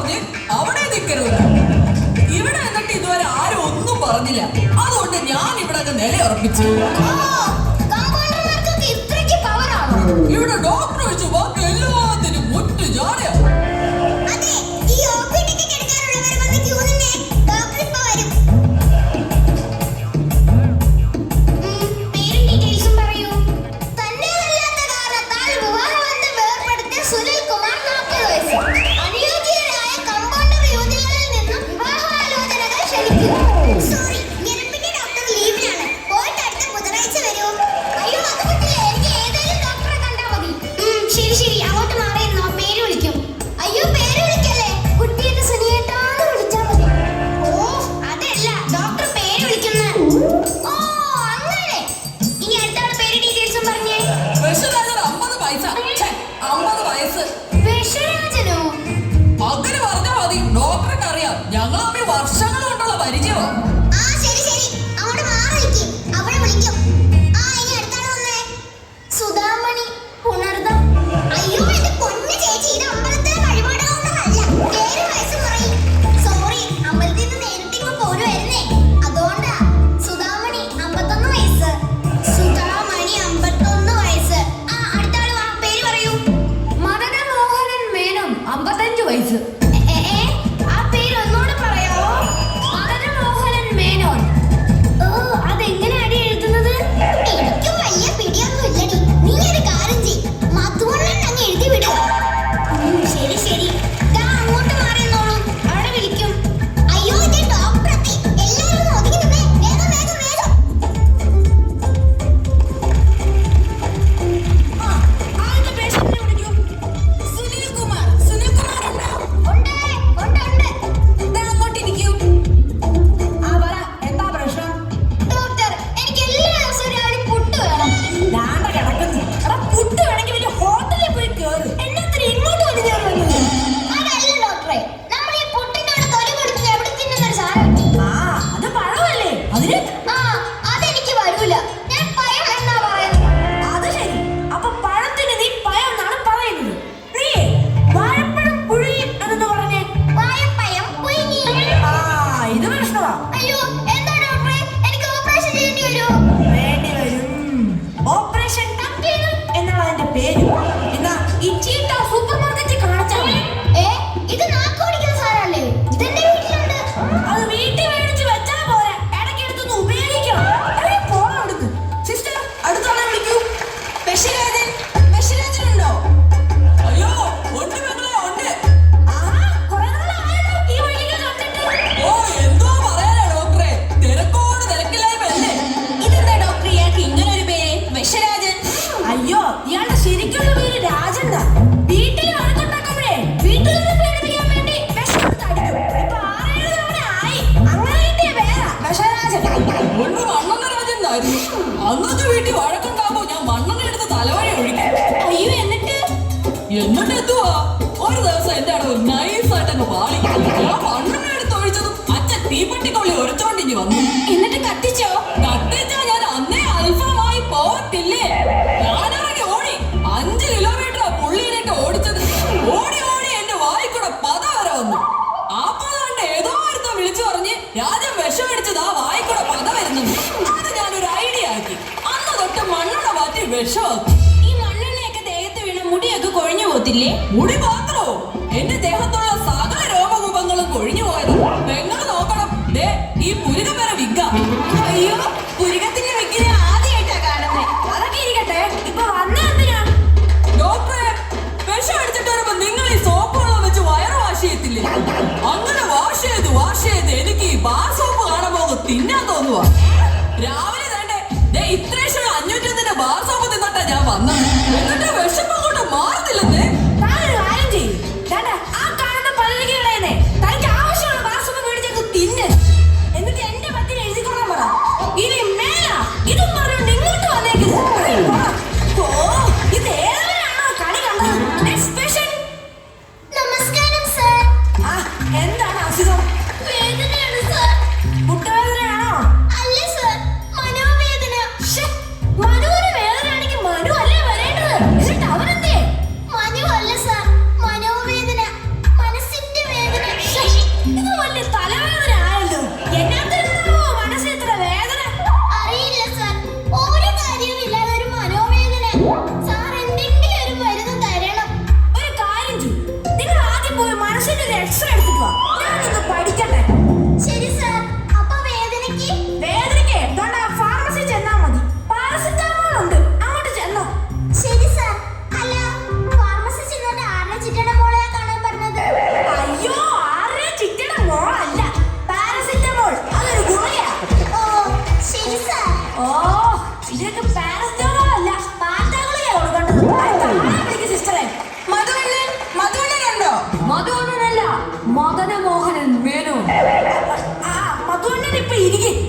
പറഞ്ഞ് അവിടെ നിൽക്കരുത്. ഇവിടെ എന്നിട്ട് ഇതുവരെ ആരും ഒന്നും പറഞ്ഞില്ല. അതുകൊണ്ട് ഞാൻ ഇവിടെ നിലയുറപ്പിച്ചു. ഇവിടെ ഡോക്ടർ വെച്ച് ബാക്കി എല്ലാത്തിനും മുറ്റു ജാടയാ. അന്നത്തെ വീട്ടിൽ വഴക്കുണ്ടാകുമ്പോ ഞാൻ മണ്ണെണ്ണ എടുത്ത് തലവഴി ഒഴിക്കും. അയ്യോ, എന്നിട്ട് എന്തുവാ ഒരു ദിവസം എന്റെ അടവ് നൈസായിട്ടങ്ങ് പാളി. ഞാൻ മണ്ണെണ്ണ എടുത്ത് ഒഴിച്ചതും അച്ഛൻ തീപ്പട്ടിക്കൊള്ളി ഒരച്ചോണ്ടിഞ്ഞ് വന്നു. എന്നിട്ട് കത്തിച്ചോ? കത്തിച്ചാ ഞാൻ അന്നേ അത്ഭുതമായി പോകത്തില്ലേ. ഞാനിറങ്ങി ഓടി 5 കിലോമീറ്റർ പുള്ളിയിലേക്ക് ഓടിച്ചത്. ഓടി ഓടി എന്റെ വായിക്കൂടെ പത വരെ വന്നു. ആ പത കണ്ട് ഏതോ ഒരുത്തൻ വിളിച്ചു പറഞ്ഞ് രാജൻ വിഷമടിച്ചത് ആ വായിക്കൂടെ പത വരുന്നുണ്ട്. അത് ഞാനൊരു ഐഡിയ ആക്കി. അന്ന് തൊട്ട് മണ്ണെണ്ണ മാറ്റി വിഷമാക്കി. ഈ മണ്ണെണ്ണയൊക്കെ ദേഹത്ത് വീണ മുടിയൊക്കെ കൊഴിഞ്ഞു പോത്തില്ലേ? മുടി മാത്രോ? എന്റെ ദേഹത്തുള്ള സകല രോമകൂപങ്ങളും കൊഴിഞ്ഞു പോയത്. നിങ്ങൾ നോക്കണം, ദേ ഈ പുരുകം വരെ വിഗ്ഗ. അയ്യോ, പുരുകത്തിന്റെ വിഗ്ഗിനെ ആദ്യമായിട്ടാ കാണുന്നേ. അതൊക്കെ ഇരിക്കട്ടെ, ഇപ്പൊ വന്നെന്തിനാ? ഡോക്ടറെ, വിഷം അടിച്ചിട്ട് വരുമ്പോ നിങ്ങൾ ഈ സോപ്പ് വെള്ളം വെച്ച് വയറ് വാഷ് ചെയ്യത്തില്ലേ? അങ്ങനെ വാഷ് ചെയ്ത് എനിക്ക് ഈ ബാർ സോപ്പ് കാണുമ്പോ തിന്നാൻ തോന്നുവാ. രാവിലെ തന്നെ ഇത്രേശ്വരം 500 ബാർ സോപ്പ് തിന്നിട്ടാ ഞാൻ വന്നത്. എന്നിട്ട് വിഷമം കൊണ്ട് മാറുന്നില്ലെന്നേ. ആ കാണുന്ന പലരികളെ തനിക്ക് ആവശ്യമുള്ള ബാർ സോപ്പ് മേടിച്ചേക്ക് തിന്ന്. എന്നിട്ട് എന്റെ പത്തിന് എഴുതിക്കൊള്ളാൻ പറ. ഇനി മേല ഇതും പറഞ്ഞു ഇങ്ങോട്ട് വന്നേക്കരുത്. ഓ, ഇത് ഏതൊരാണോ കളി കണ്ടത്? Next patient. നമസ്കാരം സർ. എന്താണ് അസുഖം? വേദനയാണ് സർ. മുട്ടുവേദനയാണോ? അല്ല സർ, മനോവേദന. മനുവിന് വേദനയാണെങ്കിൽ മനു അല്ലേ വരേണ്ടത്. എന്നിട്ട് അവനെന്തേ? മനു അല്ല മദനമോഹനൻ മേനോൻ. ആ മധുവണ്ണൻ ഇപ്പൊ ഇരിക്കും.